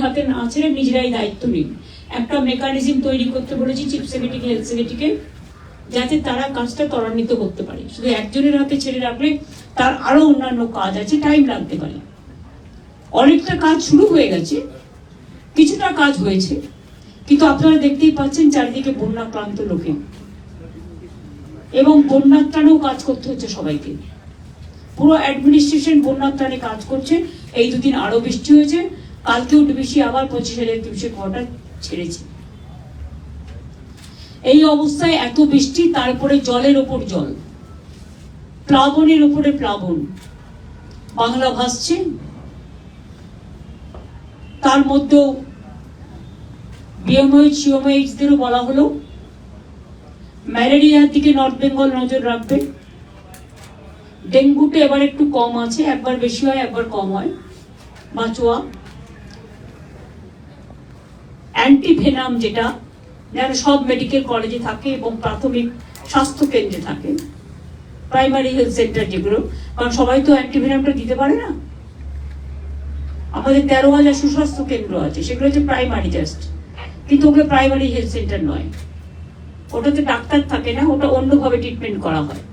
হাতে না ছেড়ে নিজেরাই দায়িত্ব নিন। একটা মেকানিজম তৈরি করতে বলেছি চিফ সেক্রেটারি, হেলথ সেক্রেটারিকে, যাতে তারা কাজটা ত্বরান্বিত করতে পারে। শুধু একজনের হাতে ছেড়ে রাখলে তার আরো অন্যান্য কাজ আছে, টাইম লাগতে পারে। অনেকটা কাজ শুরু হয়ে গেছে, কিছুটা কাজ হয়েছে, কিন্তু আপনারা দেখতেই পাচ্ছেন চারিদিকে বন্যাক্রান্ত লোকে, এবং বন্যার ত্রাণেও কাজ করতে হচ্ছে সবাইকে। পুরো অ্যাডমিনিস্ট্রেশন বন্যার ত্রাণে কাজ করছে। এই দুদিন আরো বৃষ্টি হয়েছে, কালকেও ডিবিসি আবার 25,000 কোয়ার্টার ছেড়েছে। এই অবস্থায় এত বৃষ্টি, তারপরে জলের ওপর জল, প্লাবনের ওপরে প্লাবন, বাংলা ভাসছে। তার মধ্যেও বিএমওএইচ সিওমওএইচদেরও বলা হলো ম্যালেরিয়ার দিকে নর্থ বেঙ্গল নজর রাখবে। ডেঙ্গুতে এবার একটু কম আছে, একবার বেশি হয় একবার কম হয়, বাঁচোয়া। অ্যান্টিভেনাম যেটা সব মেডিকেল কলেজে থাকে এবং প্রাথমিক স্বাস্থ্য কেন্দ্রে থাকে, প্রাইমারি হেলথ সেন্টার যেগুলো, কারণ সবাই তো অ্যান্টিভেনামটা দিতে পারে না। আমাদের 13,000 সুস্বাস্থ্য কেন্দ্র আছে, সেগুলো হচ্ছে প্রাইমারি জাস্ট, কিন্তু ওগুলো প্রাইমারি হেলথ সেন্টার নয়। ওটাতে ডাক্তার থাকে না, ওটা অন্যভাবে ট্রিটমেন্ট করা হয়,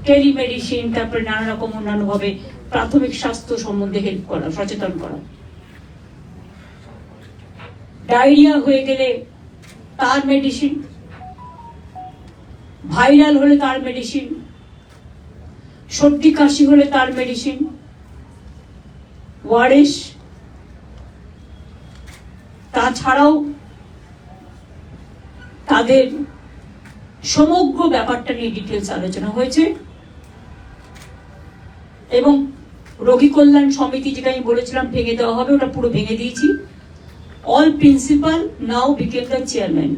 টেলিমেডিসিন, তারপরে নানা রকম অন্যান্য ভাবে প্রাথমিক স্বাস্থ্য সম্বন্ধে হেল্প করা, সচেতন করা। ডায়রিয়া হয়ে গেলে তার মেডিসিন, ভাইরাল হলে তার মেডিসিন, সর্দি কাশি হলে তার মেডিসিন, ওয়ারেস। তাছাড়াও তাদের সমগ্র ব্যাপারটা নিয়ে ডিটেলস আলোচনা হয়েছে। এবং রোগী কল্যাণ সমিতি, যেটা আমি বলেছিলাম ভেঙে দেওয়া হবে, ওটা পুরো ভেঙে দিয়েছি। All principal now became the chairman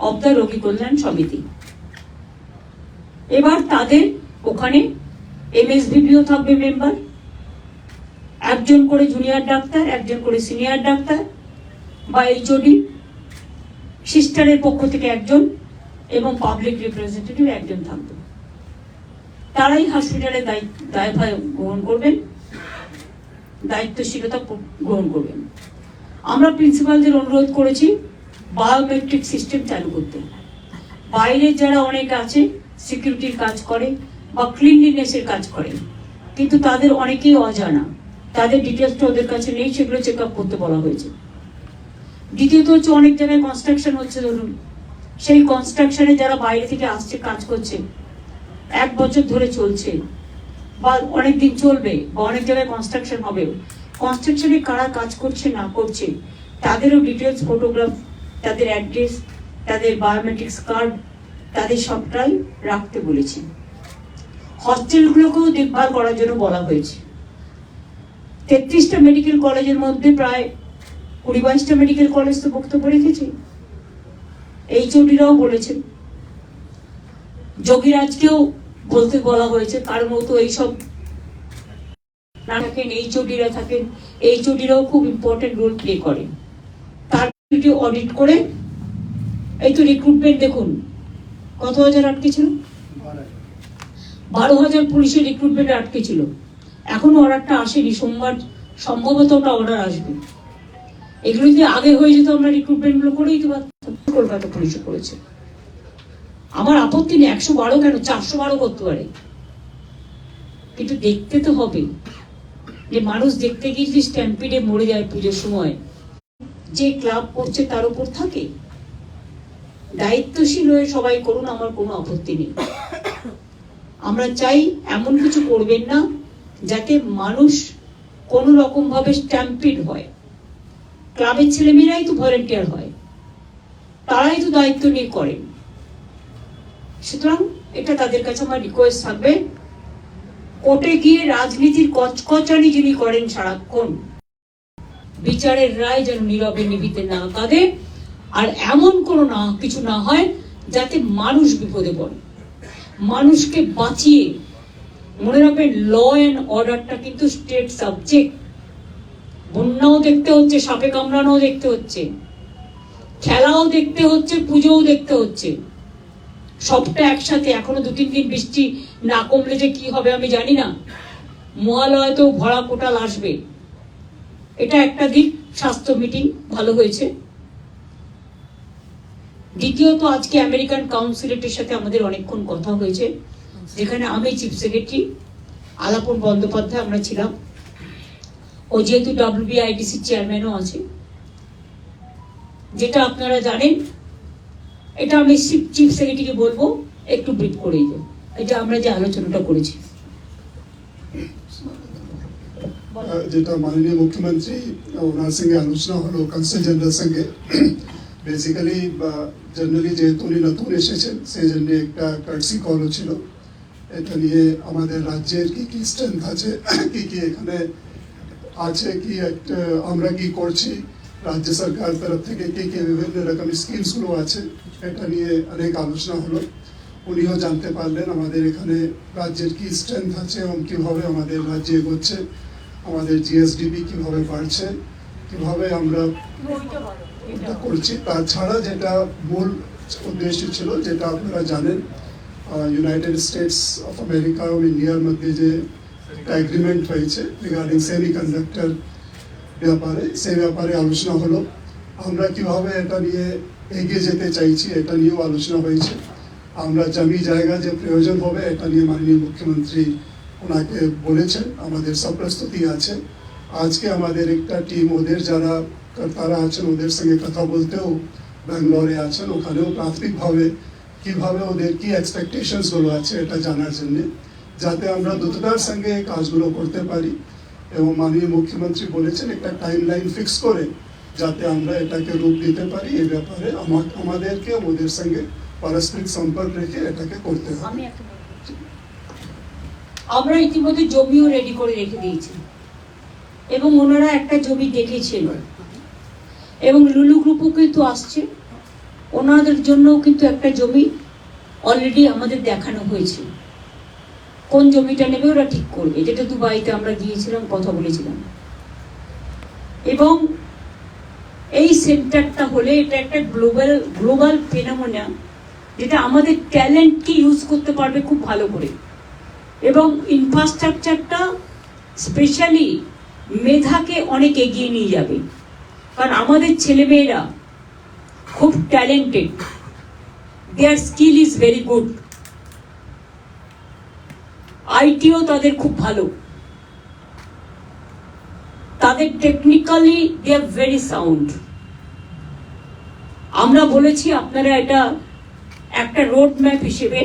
of the রোগী কল্যাণ সমিতি। এবার তাদের ওখানে এমএসভিপিও থাকবে মেম্বার, একজন করে জুনিয়র ডাক্তার, একজন করে সিনিয়র ডাক্তার বা এইচওডি, সিস্টারের পক্ষ থেকে একজন, এবং পাবলিক রিপ্রেজেন্টেটিভ একজন থাকবে। তারাই হসপিটালের দায়ভার গ্রহণ করবেন, দায়িত্বশীলতা গ্রহণ করবেন। আমরা প্রিন্সিপালদের অনুরোধ করেছি বায়োমেট্রিক সিস্টেম চালু করতে। বাইরে যারা অনেক আছে, সিকিউরিটির কাজ করে বা ক্লিনলিনেসের কাজ করে, কিন্তু তাদের অনেকেই অজানা, তাদের ডিটেলসটা ওদের কাছে নেই, সেগুলো চেক আপ করতে বলা হয়েছে। দ্বিতীয়ত হচ্ছে অনেক জায়গায় কনস্ট্রাকশন হচ্ছে, ধরুন সেই কনস্ট্রাকশনে যারা বাইরে থেকে আসছে কাজ করছে, 1 বছর ধরে চলছে বা অনেক দিন চলবে, বা অনেক জায়গায় কনস্ট্রাকশন হবে, কনস্ট্রাকশনে কারা কাজ করছে না করছে তাদেরও ডিটেলস, ফটোগ্রাফ, তাদের অ্যাড্রেস, তাদের বায়োমেট্রিক্স কার্ড, তাদের সবটাই রাখতে বলেছি। হস্টেলগুলোকেও দেখভাল করার জন্য বলা হয়েছে। 33টা মেডিকেল কলেজের মধ্যে প্রায় 20-22টা মেডিকেল কলেজ তো বক্তব্য রেখেছে, এইচওডিরাও বলেছেন, যোগীরাজকেও বলতে বলা হয়েছে। কার মতো এইসব না থাকেন, এইচওডিরা থাকেন, এইচওডিরাও খুব ইম্পর্টেন্ট রোল প্লে করেন। তার অডিট করে, এই তো রিক্রুটমেন্ট দেখুন, কত হাজার আটকে ছিল, 12,000 পুলিশের রিক্রুটমেন্টে আটকে ছিল। এখনো অর্ডারটা আসেনি, সোমবার সম্ভবত ওটা অর্ডার আসবে। এগুলো যদি আগে হয়ে যেত আমরা রিক্রুটমেন্ট গুলো করেই দিতে পারতাম। কলকাতা পুলিশে করেছে, আমার আপত্তি নেই, 112 কেন, 412 করতে পারে, কিন্তু দেখতে তো হবে যে মানুষ দেখতে গিয়ে যদি স্ট্যাম্পিডে মরে যায় পুজোর সময়, যে ক্লাব করছে তার উপর থাকে। দায়িত্বশীল হয়ে সবাই করুন, আমার কোনো আপত্তি নেই। আমরা চাই এমন কিছু করবেন না যাতে মানুষ কোন রকম ভাবে স্ট্যাম্পিড হয়। ক্লাবের ছেলেমেয়েরাই তো ভলেন্টিয়ার হয়, তারাই তো দায়িত্ব নিয়ে করেন। সুতরাং এটা তাদের কাছে আমার রিকোয়েস্ট থাকবে, কোর্টে গিয়ে রাজনীতির কচকচানি যিনি করেন সারাক্ষণ, বিচারের রায় যেন নীরবে নিভিতে না কাঁদে, আর এমন কোনো না কিছু না হয় যাতে মানুষ বিপদে পড়ে। মানুষকে বাঁচিয়ে, মনে রাখবেন ল অ্যান্ড অর্ডারটা কিন্তু স্টেট সাবজেক্ট। বন্যাও দেখতে হচ্ছে, সাপে কামড়ানোও দেখতে হচ্ছে, খেলাও দেখতে হচ্ছে, পুজোও দেখতে হচ্ছে, সবটা একসাথে। এখনো 2-3 দিন বৃষ্টি না কমলে যে কি হবে আমি জানি না। মহালয়াতেও ভরা কোটাল আসবে, এটা একটা দিক, স্বাস্থ্য মিটিং ভালো হয়েছে। দ্বিতীয়ত, আজকে আমেরিকান কাউন্সিলেটের সাথে আমাদের অনেকক্ষণ কথা হয়েছে, যেখানে আমি চিফ সেক্রেটারি, আলাপন বন্দ্যোপাধ্যায় আমরা ছিলাম, ও যেহেতু WBITC চেয়ারম্যানও আছে। যেটা আপনারা জানেন, এটা আমি চিফ সেক্রেটারিকে বলবো একটু ব্রিফ করেই দেব, এটা আমরা যে আলোচনাটা করেছি। যেটা মাননীয় মুখ্যমন্ত্রী ওনার সঙ্গে আলোচনা হলো কনসাল জেনারেল সঙ্গে, বেসিক্যালি জেনারেলি যেহেতু উনি নতুন এসেছেন সেই জন্য একটা কার্সি কল হচ্ছিল। এটা নিয়ে আমাদের রাজ্যের কি কি স্ট্রেংথ আছে, কি কি এখানে আছে, কি একটা আমরা কি করছি, রাজ্য সরকার তরফ থেকে কি কি বিভিন্ন রকম স্কিমসগুলো আছে, এটা নিয়ে অনেক আলোচনা হলো। উনিও জানতে পারলেন আমাদের এখানে রাজ্যের কি স্ট্রেংথ আছে এবং কীভাবে আমাদের রাজ্যে এগোচ্ছে, আমাদের জিএসডিপি কীভাবে বাড়ছে, কীভাবে আমরা এটা করছি। তাছাড়া যেটা মূল উদ্দেশ্য ছিল, যেটা আপনারা জানেন, ইউনাইটেড স্টেটস অফ আমেরিকা এবং ইন্ডিয়ার মধ্যে যে একটা এগ্রিমেন্ট হয়েছে রিগার্ডিং সেমিকন্ডাক্টর ব্যাপারে, সেই ব্যাপারে আলোচনা হলো। আমরা কিভাবে এটা নিয়ে এগিয়ে যেতে চাইছি, এটা নিয়েও আলোচনা হয়েছে। আমরা জমি জায়গা যে প্রয়োজন হবে, এটা নিয়ে মাননীয় মুখ্যমন্ত্রী ওনাকে বলেছেন, আমাদের সব প্রস্তুতি আছে। আজকে আমাদের একটা টিম, ওদের যারা কর্তারা আছেন ওদের সঙ্গে কথা বলতেও ব্যাঙ্গালোরে আছেন, ওখানেও প্রাথমিকভাবে কিভাবে ওদের কি এক্সপেকটেশনসগুলো আছে এটা জানার জন্য, যাতে আমরা দ্রুততার সঙ্গে কাজগুলো করতে পারি। এবং মাননীয় মুখ্যমন্ত্রী বলেছেন একটা টাইম লাইন ফিক্স করে যাতে আমরা এটাকে রূপ দিতে পারি। এই ব্যাপারে আমাদেরকে ওদের সঙ্গে পারস্পরিক সম্পর্ক রেখে এটাকে করতে হবে। আমরা ইতিমধ্যে জমিও রেডি করে রেখে দিয়েছি, এবং ওনারা একটা জমি দেখেছিল, এবং লুলু গ্রুপও কিন্তু আসছে, ওনাদের জন্যও কিন্তু একটা জমি অলরেডি আমাদের দেখানো হয়েছে। কোন জমিটা নেবে ওরা ঠিক করবে, যেটা দুবাইতে আমরা গিয়েছিলাম, কথা বলেছিলাম। এবং এই সেন্টারটা হলে এটা একটা গ্লোবাল ফেনোমেনা, যেটা আমাদের ট্যালেন্টকে ইউজ করতে পারবে খুব ভালো করে, এবং ইনফ্রাস্ট্রাকচারটা স্পেশালি মেধাকে অনেক এগিয়ে নিয়ে যাবে। কারণ আমাদের ছেলেমেয়েরা খুব talented, their skill is very good, আইটিও তাদের খুব ভালো, তাদের technically they are very sound. আমরা বলেছি আপনারা এটা একটা রোড ম্যাপ হিসেবে,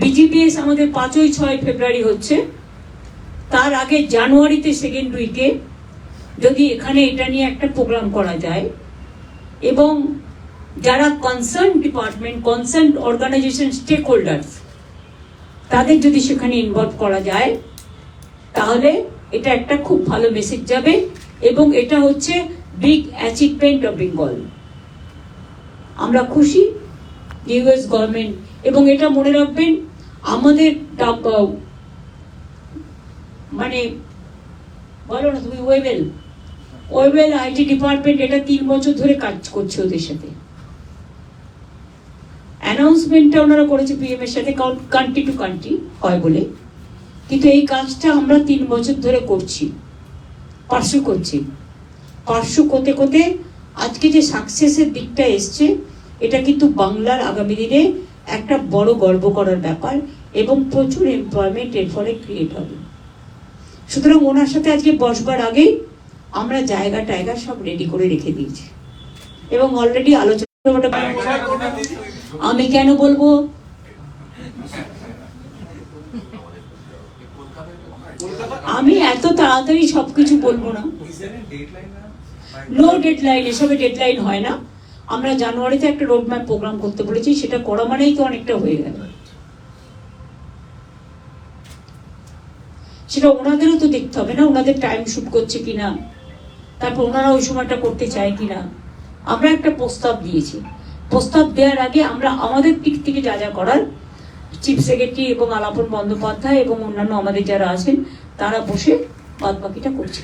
BGPS আমাদের 5-6 ফেব্রুয়ারি হচ্ছে, তার আগে জানুয়ারিতে সেকেন্ড উইকে যদি এখানে এটা নিয়ে একটা প্রোগ্রাম করা যায়, এবং যারা concern department, concern organization, stakeholders, তাদের যদি সেখানে ইনভলভ করা যায়, তাহলে এটা একটা খুব ভালো মেসেজ যাবে। এবং এটা হচ্ছে বিগ অ্যাচিভমেন্ট অফ বেঙ্গল। আমরা খুশি ইউএস গভর্নমেন্ট, এবং এটা মনে রাখবেন আমাদের মানে বলো না তুমি, ওয়েবেল আইটি ডিপার্টমেন্ট এটা 3 বছর ধরে কাজ করছে ওদের সাথে। অ্যানাউন্সমেন্টটা ওনারা করেছে PM এর সাথে, কান্ট্রি টু কান্ট্রি হয় বলে, কিন্তু এই কাজটা আমরা 3 বছর ধরে করছি, পার্সু করছি। পার্সু করতে করতে আজকে যে সাকসেসের দিকটা এসছে, এটা কিন্তু বাংলার আগামী দিনে একটা বড় গর্ব করার ব্যাপার, এবং প্রচুর এমপ্লয়মেন্ট এর ফলে ক্রিয়েট হবে। সুতরাং ওনার সাথে আজকে বসবার আগেই আমরা জায়গা সব রেডি করে রেখে দিয়েছি, এবং অলরেডি আলোচনা। আমি কেন বলবো, আমি এত তাড়াতাড়ি সবকিছু বলবো না। নো ডেডলাইন, এসবে ডেডলাইন হয় না। আমরা জানুয়ারিতে একটা রোড ম্যাপ প্রোগ্রাম করতে বলেছি, সেটা করা মানেই তো অনেকটা হয়ে গেল। সেটা ওনাদেরও তো দেখতে হবে না, ওনাদের টাইম শুট করছে কিনা, তারপর ওনারা ওই সময়টা করতে চায় কিনা। আমরা একটা প্রস্তাব দিয়েছি, প্রস্তাব দেওয়ার আগে আমরা আমাদের দিক থেকে যা যা করার, চিফ সেক্রেটারি এবং আলাপন বন্দ্যোপাধ্যায় এবং অন্যান্য আমাদের যারা আছেন তারা বসে বাদ বাকিটা করছে।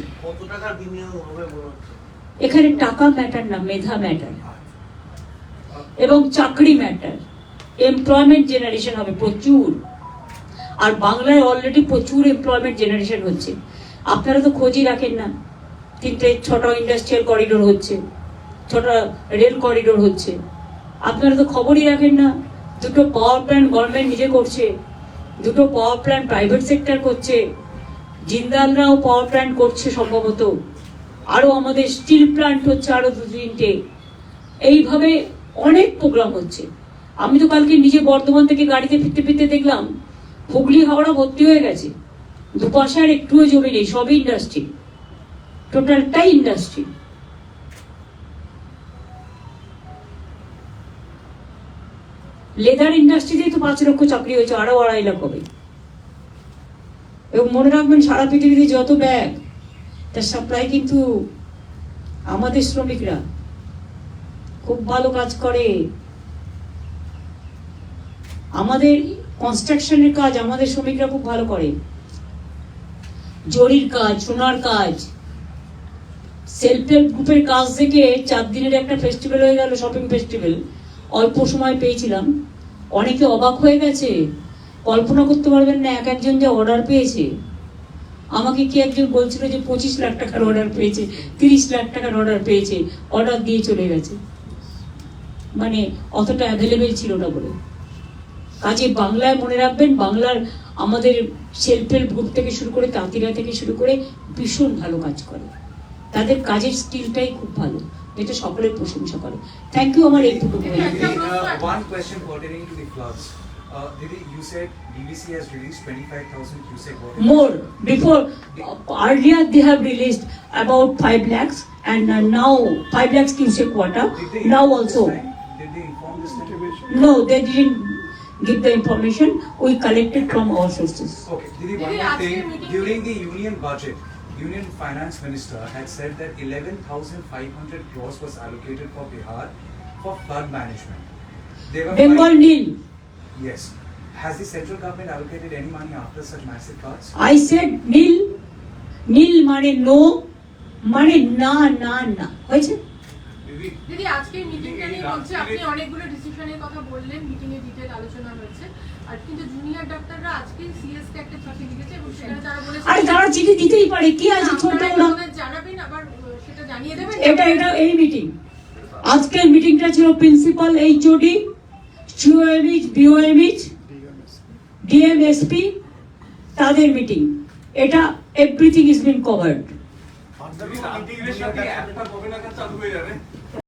এখানে টাকা ম্যাটার না, মেধা ম্যাটার, এবং চাকরি ম্যাটার। এমপ্লয়মেন্ট জেনারেশন হবে প্রচুর, আর বাংলায় অলরেডি প্রচুর এমপ্লয়মেন্ট জেনারেশন হচ্ছে। আপনারা তো খোঁজই রাখেন না, ছটা ইন্ডাস্ট্রিয়াল করিডোর হচ্ছে, ছটা রেল করিডোর হচ্ছে। আপনারা তো খবরই রাখেন না। দুটো পাওয়ার প্ল্যান্ট গভর্নমেন্ট নিজে করছে, দুটো পাওয়ার প্ল্যান্ট প্রাইভেট সেক্টর করছে, জিন্দালরাও পাওয়ার প্ল্যান্ট করছে সম্ভবত, আরো আমাদের স্টিল প্ল্যান্ট হচ্ছে আরো 2-3টে। এইভাবে অনেক প্রোগ্রাম হচ্ছে। আমি তো কালকে নিজে বর্ধমান থেকে গাড়িতে ফিরতে ফিরতে দেখলাম হুগলি হাওড়া ভর্তি হয়ে গেছে, দুপাশে আর একটুও জমি নেই, সবই ইন্ডাস্ট্রি, টোটালটাই ইন্ডাস্ট্রি। লেদার ইন্ডাস্ট্রিতেই তো 5 লক্ষ চাকরি হয়েছে, আরো 2.5 লাখ হবে। এবং মনে রাখবেন, সারা পৃথিবীতে যত ব্যাগ, তার সাপ্লাই কিন্তু আমাদের শ্রমিকরা খুব ভালো কাজ করে। আমাদের কনস্ট্রাকশনের কাজ আমাদের শ্রমিকরা খুব ভালো করে, জরির কাজ, সোনার কাজ, সেলফ হেল্প গ্রুপের কাজ থেকে 4 দিনের একটা ফেস্টিভ্যাল হয়ে গেল, শপিং ফেস্টিভ্যাল। অল্প সময় পেয়েছিলাম, অনেকে অবাক হয়ে গেছে, কল্পনা করতে পারবেন না এক একজন যে অর্ডার পেয়েছে। আমাকে কি একজন বলছিল যে 25 লাখ টাকার অর্ডার পেয়েছে, 30 লাখ টাকার অর্ডার পেয়েছে, অর্ডার দিয়ে চলে গেছে। মানে অতটা অ্যাভেলেবেল ছিল না বলে। কাজে বাংলায় মনে রাখবেন, বাংলার আমাদের সেলফ হেল্প গ্রুপ থেকে শুরু করে তাঁতিরা থেকে শুরু করে ভীষণ ভালো কাজ করে, তাদের কাজের স্কিলটাই খুব ভালো, যেটা সকলের প্রশংসা করে। Thank you. আমার এইটুকু One question pertaining to the floods. Didi, you said DVC has released 25,000 cubic water. more. Before, earlier they have released about 5 lakhs and now 5 lakhs cubic water. Did they Now inform also, this time? Did they inform this time? no, they didn't give the information. We collected from our sources. Okay, Didi, one Didi, more ask thing. your meeting. During the union budget, Union Finance Minister had said that 11,500 crores was allocated for Bihar for flood management. They were Bengal nil. Yes. Has the central government allocated any money after such massive floods? I said nil. Nil মানে no, মানে না না না হয়েছে। দিদি, আজকে মিটিংটা নিয়ে বলছে, আপনি অনেকগুলো ডিসিশনের কথা বললেন, মিটিং এ ডিটেইল আলোচনা হয়েছে, আর কিন্তু জুনিয়র ডাক্তাররা আজকে সিএস কে একটা চিঠি লিখেছে এবং সেটা তারা বলেছে আরে তারা চিঠি দিতেই পারে, কি আছে ছোট আপনারা না। আমাদের জানাবেন, আবার সেটা জানিয়ে দেবেন। এটা এই মিটিং, আজকের মিটিংটা ছিল প্রিন্সিপাল, এইচওডি, সিওএমইচ, বিওএমইচ, ডিএমএসপি, তাদের মিটিং। এটা everything is bin covered. Integration কি একটা কবে নাগাদ চালু হয়ে যাবে?